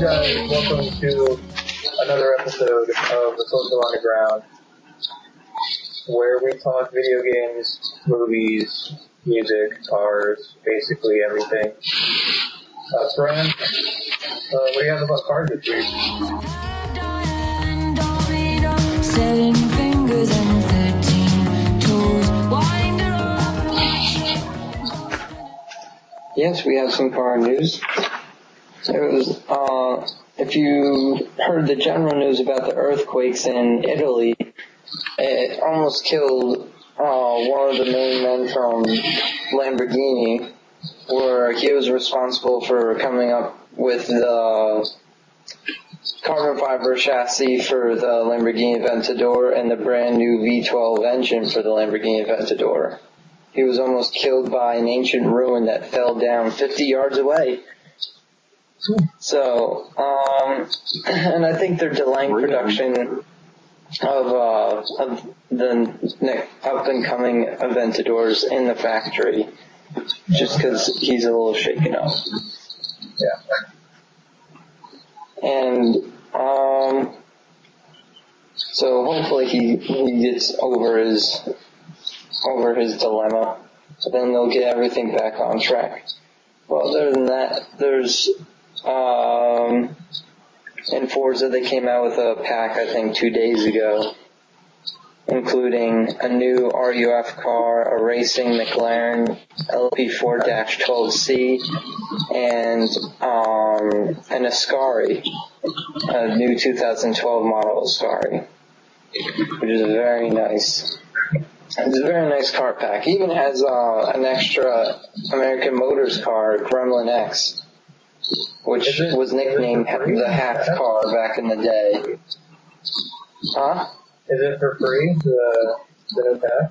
guys, welcome to another episode of the Social Underground, where we talk video games, movies, music, cars, basically everything. Friend, what do you have about cars this week? 7 fingers and 13 toes. Yes, we have some car news. It was, if you heard the general news about the earthquakes in Italy, it almost killed one of the main men from Lamborghini, where he was responsible for coming up with the carbon fiber chassis for the Lamborghini Aventador and the brand new V12 engine for the Lamborghini Aventador. He was almost killed by an ancient ruin that fell down 50 yards away. So, and I think they're delaying production of the up and coming Aventadors in the factory, just because he's a little shaken up. Yeah. And so hopefully he gets over his dilemma, then they'll get everything back on track. Well, other than that, there's in Forza they came out with a pack, I think 2 days ago, including a new RUF car, a racing McLaren LP4-12C, and an Ascari, a new 2012 model Ascari, which is very nice. It's a very nice car pack. It even has an extra American Motors car, Gremlin X, which was nicknamed the Half Car back in the day. Huh? Is it for free, the new pack?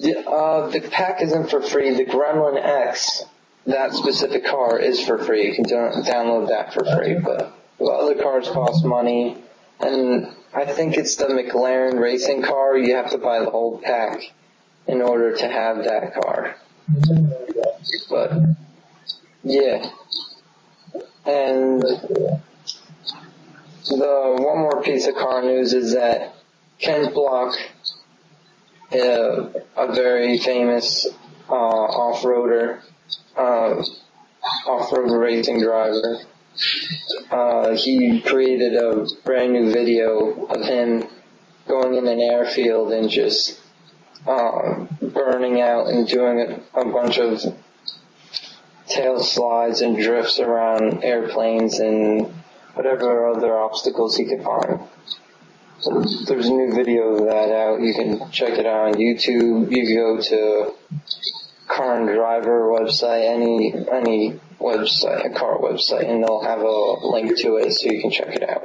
The pack isn't for free. The Gremlin X, that specific car, is for free. You can download that for free, but the other cars cost money. And I think it's the McLaren racing car. You have to buy the whole pack in order to have that car. But, yeah. And the one more piece of car news is that Ken Block, a very famous off-road racing driver, he created a brand new video of him going in an airfield and just burning out and doing a bunch of tail slides and drifts around airplanes and whatever other obstacles he could find. So there's a new video of that out. You can check it out on YouTube. You can go to Car and Driver website, any website, a car website, and they'll have a link to it so you can check it out.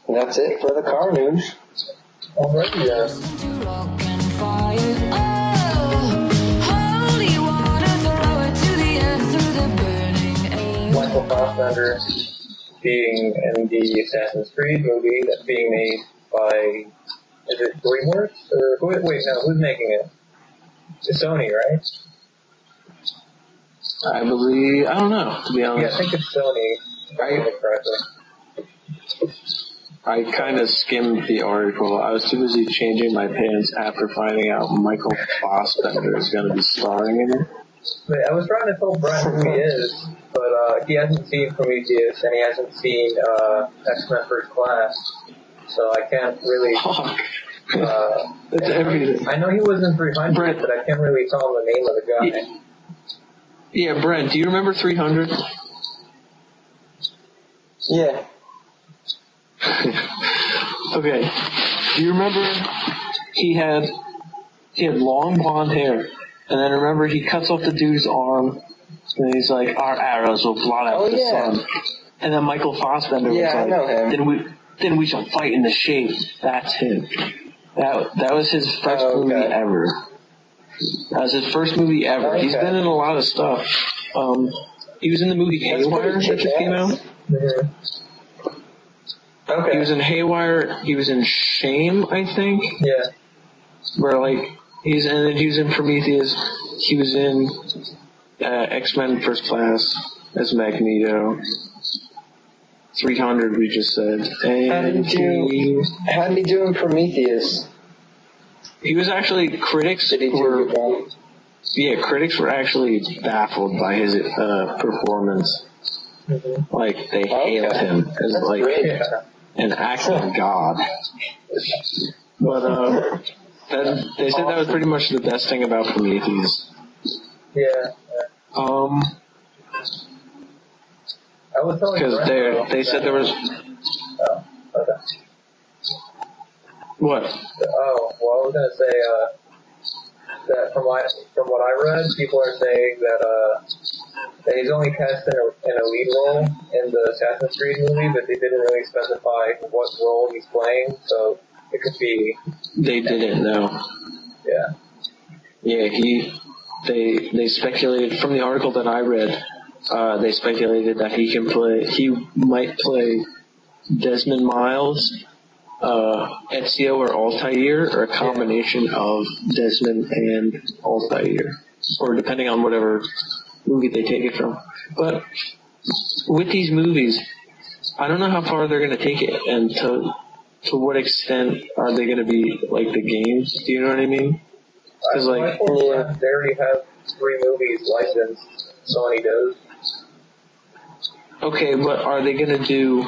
And that's it for the car news. Alrighty, Michael Fassbender being in the Assassin's Creed movie that's being made by, is it DreamWorks? Or, wait, no, who's making it? It's Sony, right? I don't know, to be honest. Yeah, I think it's Sony, if I remember correctly. I kind of skimmed the article. I was too busy changing my pants after finding out Michael Fassbender is going to be starring in it. I was trying to tell Brian who he is, but he hasn't seen Prometheus and he hasn't seen X-Men First Class, so I can't really. That's everything. I know he was in 300, Brent, but I can't really tell him the name of the guy. Yeah, Brent, do you remember 300? Yeah. Okay. Do you remember he had long blonde hair, and then remember he cuts off the dude's arm, and he's like, "Our arrows will blot out the sun." And then Michael Fassbender was like, I know him. Then we shall fight in the shade. That's him. That was his first movie ever. That was his first movie ever. Okay. He's been in a lot of stuff. He was in the movie Haywire that just came out. Mm-hmm. Okay. He was in Haywire. He was in Shame, I think. Yeah. Where he was in Prometheus. he was in X-Men First Class as Magneto. 300, we just said. And how did he do in Prometheus? He was actually, critics were actually baffled by his performance. Mm-hmm. Like, they hailed him as like an acting god. But they said that was pretty much the best thing about Prometheus. Yeah. I was telling because they said there was. Oh, okay. What? Oh, well, I was gonna say that from what I read, people are saying that he's only cast in a lead role in the Assassin's Creed movie, but they didn't really specify what role he's playing, so it could be. They didn't know. Yeah. Yeah, they speculated from the article that I read. They speculated that he might play Desmond Miles, Ezio, or Altair, or a combination of Desmond and Altair, or depending on whatever movie they take it from. But with these movies, I don't know how far they're going to take it, and to what extent are they going to be like the games? Do you know what I mean? Because they already have 3 movies licensed. Sony does. Okay, but are they going to do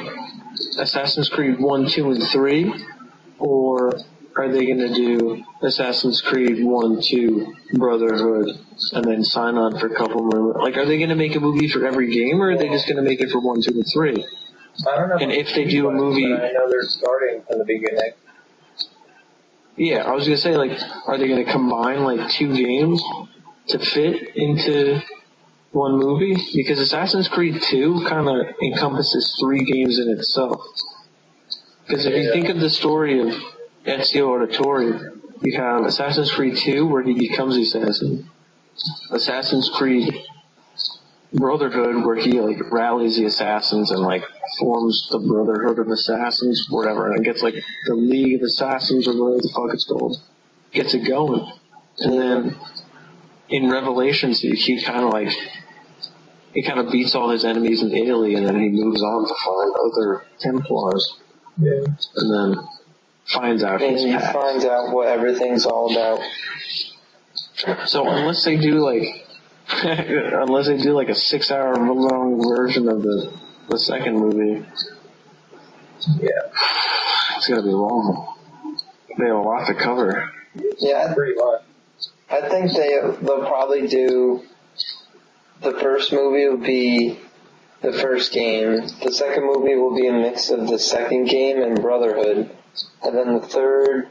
Assassin's Creed 1, 2, and 3? Or are they going to do Assassin's Creed 1, 2, Brotherhood, and then sign on for a couple more? Like, are they going to make a movie for every game, or are they just going to make it for 1, 2, and 3? I don't know. And if they do a movie... I know they're starting from the beginning. Yeah, I was going to say, like, are they going to combine, like, 2 games to fit into one movie? Because Assassin's Creed 2 kind of encompasses 3 games in itself. Because if you think of the story of Ezio Auditore, you have Assassin's Creed 2 where he becomes the assassin, Assassin's Creed Brotherhood where he like rallies the assassins and like forms the Brotherhood of Assassins, whatever, and it gets like the League of Assassins or whatever the fuck it's called, gets it going. And then in Revelations he kind of beats all his enemies in Italy, and then he moves on to find other Templars. Yeah. And then finds out his past. Finds out what everything's all about. So unless they do like a 6-hour long version of the second movie, yeah, it's gonna be long. They have a lot to cover. Yeah, pretty much. I think they'll probably do. The first movie will be the first game. The second movie will be a mix of the second game and Brotherhood. And then the third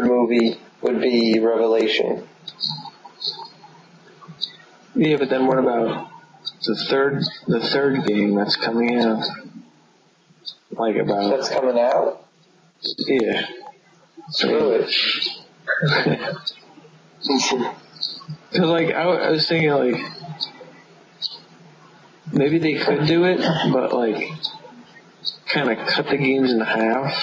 movie would be Revelation. Yeah, but then what about the third game that's coming out? That's coming out? Yeah. Screw it. Cause I was thinking maybe they could do it, but kind of cut the games in half.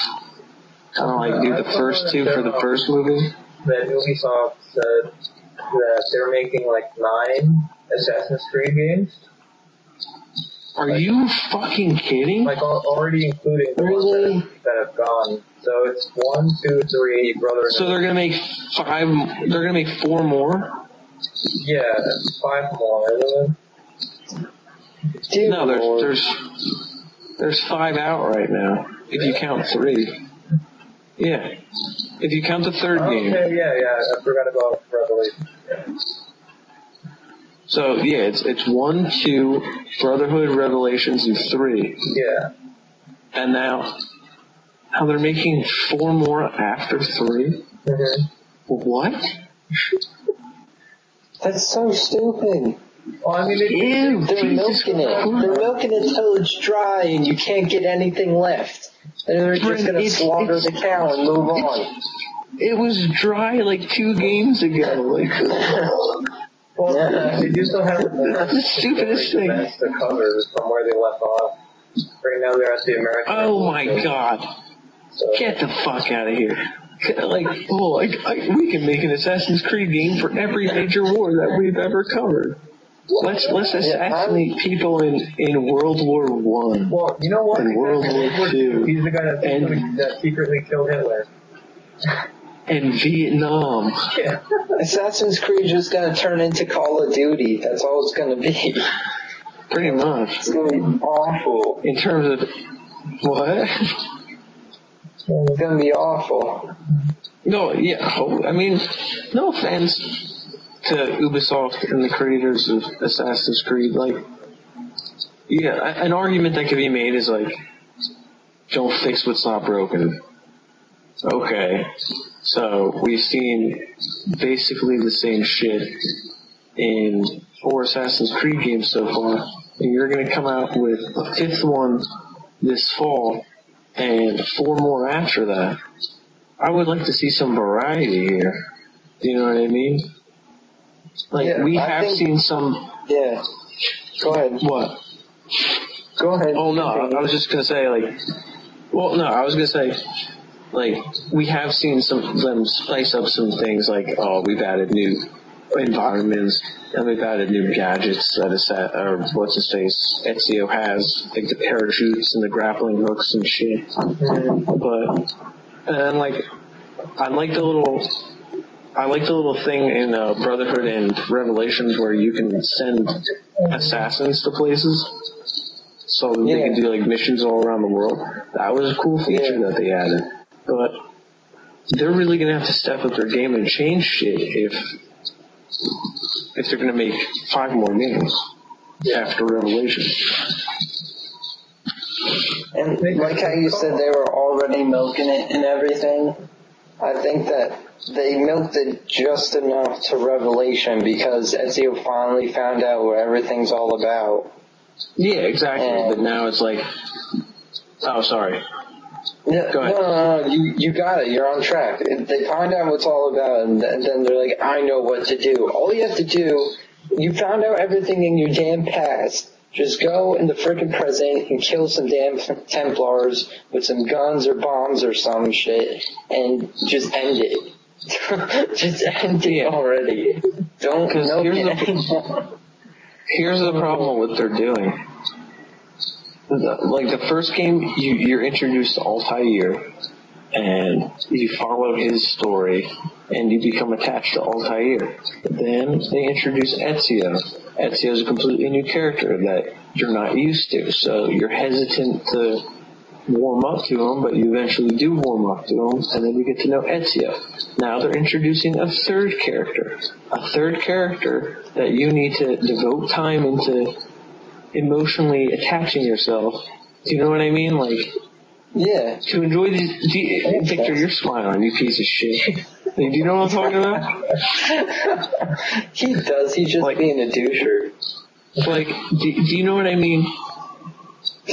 Kind of do the first 2 for the first movie. That Ubisoft said that they're making 9 Assassin's Creed games. Are you fucking kidding? Already including the ones that have gone. So it's 1, 2, 3, Brotherhood. So they're gonna make 5. They're gonna make 4 more. Yeah, 5 more, isn't it? No, there's 5 out right now. If you count 3. Yeah. If you count the third game. Okay, yeah, I forgot about Revelation. Yeah. So yeah, it's 1, 2, Brotherhood, Revelations, and 3. Yeah. And now they're making 4 more after 3. Mm-hmm. What? That's so stupid. Well, I mean, they're milking it. They're milking it till it's dry and you can't get anything left. And they're just going to slaughter the cow and move on. It was dry 2 games ago. They do still have the stupidest thing. To cover from where they left off. Right now they're at the American. Oh my god. So. Get the fuck out of here. we can make an Assassin's Creed game for every major war that we've ever covered. Let's assassinate people in World War I. Well, you know what? In World War II. He's the guy that secretly killed Hitler. And Vietnam. Yeah. Assassin's Creed just gonna turn into Call of Duty. That's all it's gonna be. Pretty much. It's gonna be awful. In terms of what? It's gonna be awful. No, yeah. I mean, no offense to Ubisoft and the creators of Assassin's Creed. Like, yeah, an argument that could be made is like, don't fix what's not broken. Okay, so we've seen basically the same shit in 4 Assassin's Creed games so far, and you're going to come out with a 5th one this fall and 4 more after that. I would like to see some variety here. Do you know what I mean? Like, Yeah, we I have think- seen some... Yeah. Go ahead. What? Go ahead. Oh, no, I was just going to say, like... Well, no, I was going to say... Like, we have seen some of them spice up some things, like, oh, we've added new environments, and we've added new gadgets that Ezio has, like the parachutes and the grappling hooks and shit. But, and like, I like the little thing in Brotherhood and Revelations where you can send assassins to places, so that they can do like missions all around the world. That was a cool feature that they added. But they're really going to have to step up their game and change shit if they're going to make 5 more games after Revelation. And like how you said they were already milking it and everything, I think that they milked it just enough to Revelation because Ezio finally found out what everything's all about. Yeah, exactly. But now it's like, oh, sorry. Yeah, Go ahead. No, you got it. You're on track. They find out what's all about, and then they're like, I know what to do. All you have to do, you found out everything in your damn past. Just go in the frickin' present and kill some damn Templars with some guns or bombs or some shit, and just end it. Just end it already. Don't milk it anymore. Here's the problem with what they're doing. Like the first game, you're introduced to Altair, and you follow his story, and you become attached to Altair. But then they introduce Ezio. Ezio is a completely new character that you're not used to, so you're hesitant to warm up to him, but you eventually do warm up to him, and then you get to know Ezio. Now they're introducing a third character that you need to devote time into emotionally attaching yourself. Do you know what I mean? Like, yeah. To enjoy these... Victor, you're smiling, you piece of shit. Like, do you know what I'm talking about? He does. He's just like, being a doucher. Like, do you know what I mean?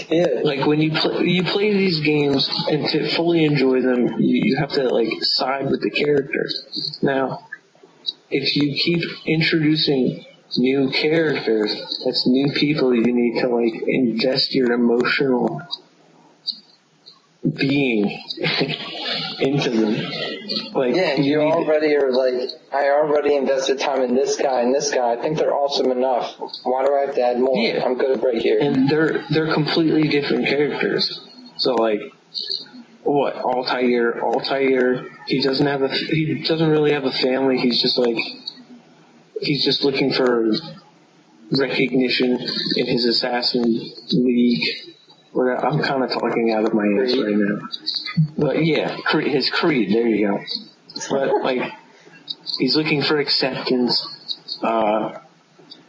Yeah. Like, when you play these games, and to fully enjoy them, you have to, like, side with the characters. Now, if you keep introducing new characters, that's new people you need to, like, invest your emotional being into them. Like, yeah, you already are like, I already invested time in this guy and this guy. I think they're awesome enough. Why do I have to add more? Yeah. I'm good right here. And they're completely different characters. So, like, what, Altair, he doesn't really have a family. He's just looking for recognition in his assassin league. I'm kind of talking out of my ass right now. But yeah, his creed, there you go. But, like, he's looking for acceptance.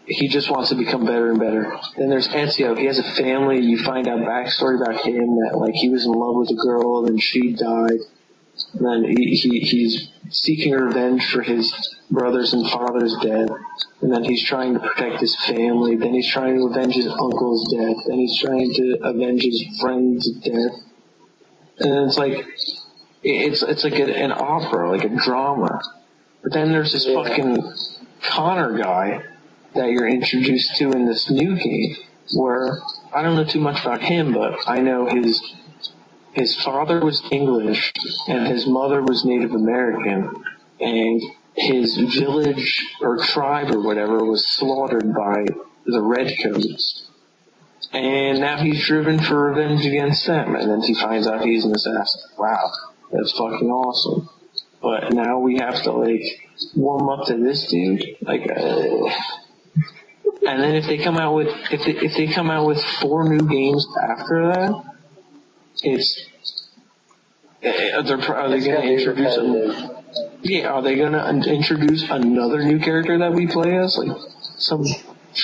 He just wants to become better and better. Then there's Ezio. He has a family. You find out backstory about him that, like, he was in love with a girl and she died. And then he's seeking revenge for his brother's and father's death. And then he's trying to protect his family. Then he's trying to avenge his uncle's death. Then he's trying to avenge his friend's death. And then it's like an opera, like a drama. But then there's this fucking Connor guy that you're introduced to in this new game, where I don't know too much about him, but I know his his father was English and his mother was Native American, and his village or tribe or whatever was slaughtered by the Redcoats. And now he's driven for revenge against them, and then he finds out he's an assassin. Wow, that's fucking awesome. But now we have to, like, warm up to this dude? Like, and then if they come out with, if they come out with 4 new games after that, are they going to introduce are they going to introduce another new character that we play as? Like, some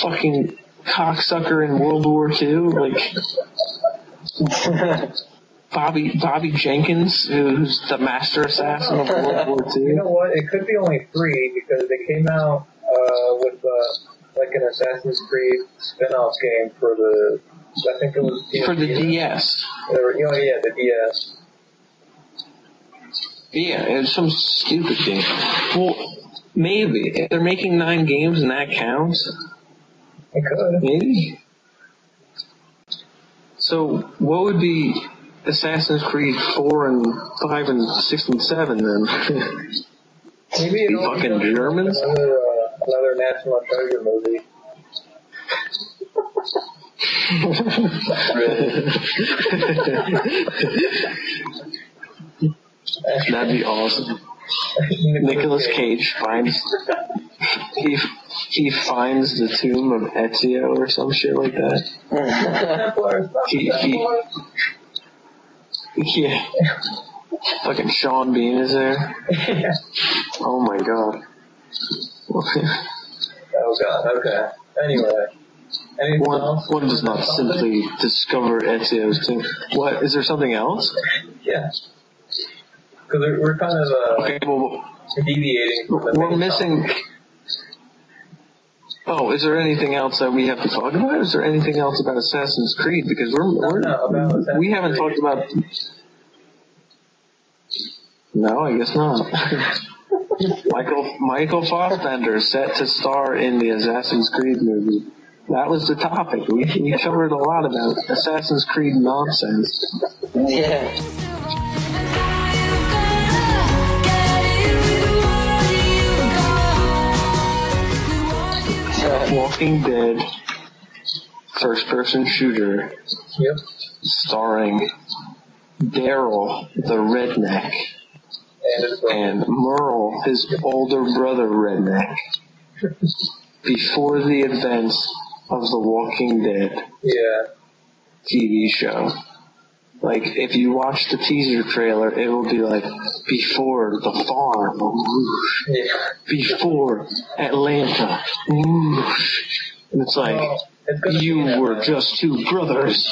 fucking cocksucker in World War II? Like, Bobby Jenkins, who's the master assassin of World War II? You know what? It could be only 3 because they came out with like an Assassin's Creed spin-off game for the, I think it was for the DS. The DS. Yeah, it's some stupid game. Well, maybe. If they're making 9 games and that counts, it could. Maybe. So, what would be Assassin's Creed 4 and 5 and 6 and 7 then? Maybe it fucking Germans? Another National Treasure movie. That'd be awesome. Nicolas Cage finds he finds the tomb of Ezio or some shit like that. Yeah. Fucking Sean Bean is there. Oh my god. Oh god, okay. Anyway. One does not simply discover Ezio's tomb. What? Is there something else? Yeah. Because we're kind of deviating from the we're missing. topic. Oh, is there anything else that we have to talk about? Is there anything else about Assassin's Creed? Because we haven't talked about. No, I guess not. Michael Fassbender set to star in the Assassin's Creed movie. That was the topic. We covered a lot about Assassin's Creed nonsense. Yeah. Walking Dead, first-person shooter. Yep. Starring Daryl, the redneck, and Merle, his older brother redneck. Before the events of The Walking Dead TV show. Like, if you watch the teaser trailer, it will be like, before the farm, before Atlanta, and it's like, you were just 2 brothers.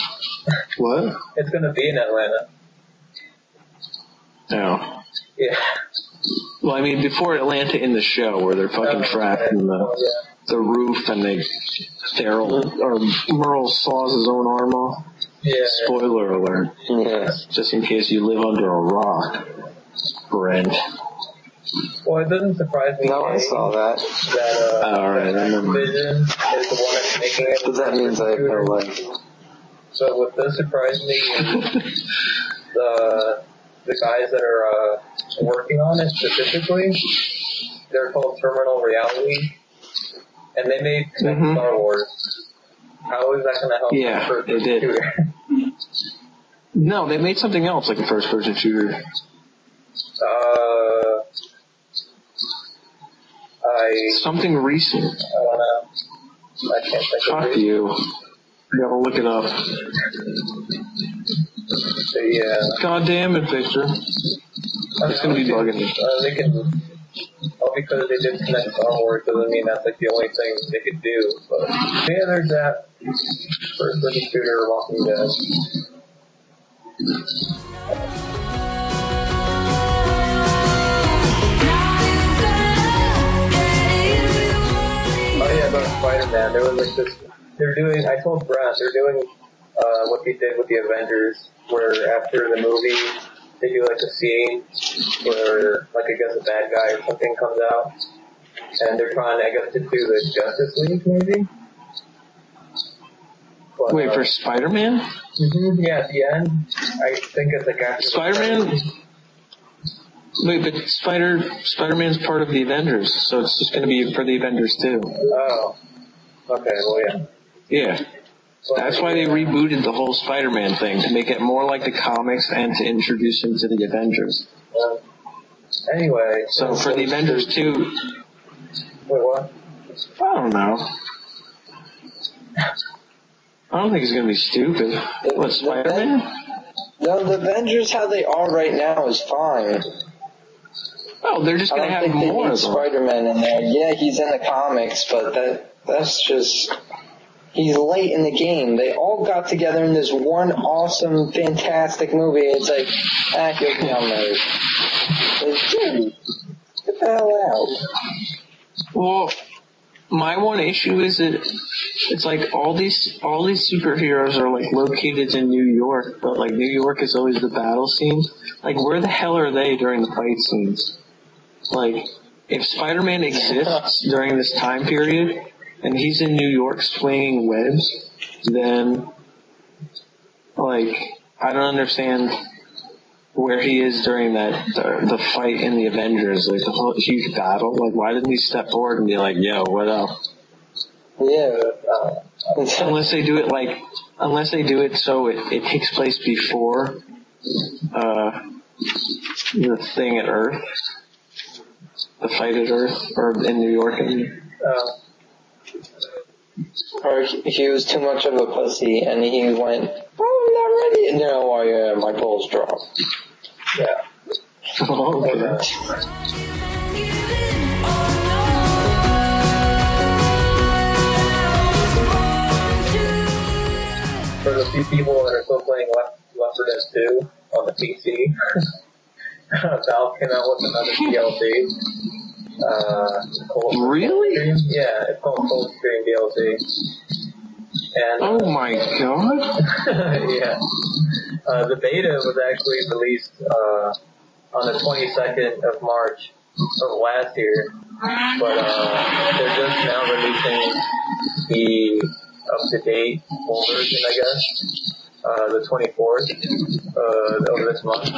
What? It's gonna be in Atlanta. No. Yeah. Well, I mean, before Atlanta in the show, where they're fucking trapped in the roof, and Merle saws his own arm off. Yeah. Spoiler alert. Yeah. Just in case you live under a rock, Brent. Well, it doesn't surprise me. No, I saw that. Alright, Vision is the one that's making it. But that means I have no life. So what does surprise me is the guys that are working on it specifically, they're called Terminal Reality, and they made Star Wars. How is that going to help? Yeah, they did. Shooter? No, they made something else, like a first-person shooter. Something recent. I don't know. I can't think of Fuck it. you. I gotta look it up. So, yeah. God damn it, Victor. It's gonna be bugging me. They can. Well, because they did connect Star Wars doesn't mean that's like the only thing they could do. But yeah, there's that. First-person shooter, Walking Dead. Oh yeah, about Spider-Man. There was like this. They're doing. I told Brent they're doing what they did with the Avengers, where after the movie they do like a scene where, like, I guess a bad guy or something comes out, and they're trying, I guess, to do the Justice League maybe, But, Wait, for Spider-Man? Yeah, at the end, I think it's like after Spider-Man? Wait, but Spider-Man's part of the Avengers, so it's just going to be for the Avengers too. Oh. Okay, well, yeah. Yeah. That's why they rebooted the whole Spider-Man thing, to make it more like the comics and to introduce him to the Avengers. Anyway. So for the Avengers 2... Wait, what? I don't know. I don't think it's going to be stupid. What, Spider-Man? No, the Avengers, how they are right now, is fine. Oh, they're just going to have more of them. Spider-Man in there. Yeah, he's in the comics, but that's just... He's late in the game. They all got together in this one awesome, fantastic movie. It's like, he'll be on those. Like, dude, get the hell out. Well, my one issue is that it's like all these superheroes are like located in New York, but like New York is always the battle scene. Like, where the hell are they during the fight scenes? Like, if Spider-Man exists during this time period and he's in New York swinging webs, then like I don't understand where he is during the fight in the Avengers, like the whole huge battle. Like, why didn't he step forward and be like, "Yo, what up?" Yeah. Unless they do it so it takes place before the thing at Earth, the fight at Earth, or in New York. Or he was too much of a pussy and he went, "Oh, I'm not ready." And oh yeah, my balls dropped. Yeah. Oh, okay. For the few people that are still playing Left 4 Dead 2 on the PC, Valve came out with another DLC. Really? Yeah, it's called Cold Screen DLC. And, oh my god! yeah. The beta was actually released on the 22nd of March of last year, but they're just now releasing the up-to-date full version, I guess, the 24th of this month.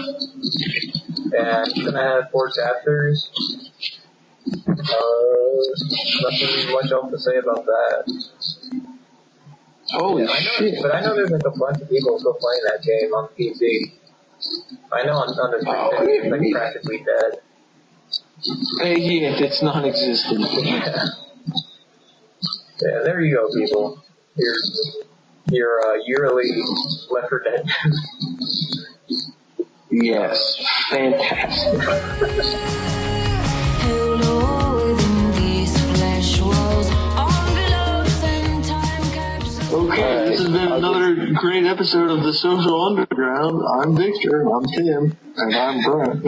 And it's going to have 4 chapters. Nothing much else to say about that. Holy I know, shit! but I know there's like a bunch of people still playing that game on PC. I know on the 360 it's like practically dead. Yeah, it's non-existent. Yeah. Yeah, there you go, people. Your yearly Left 4 Dead. Yes, fantastic. Okay, this has been another great episode of the Social Underground. I'm Victor, I'm Tim, and I'm Brent.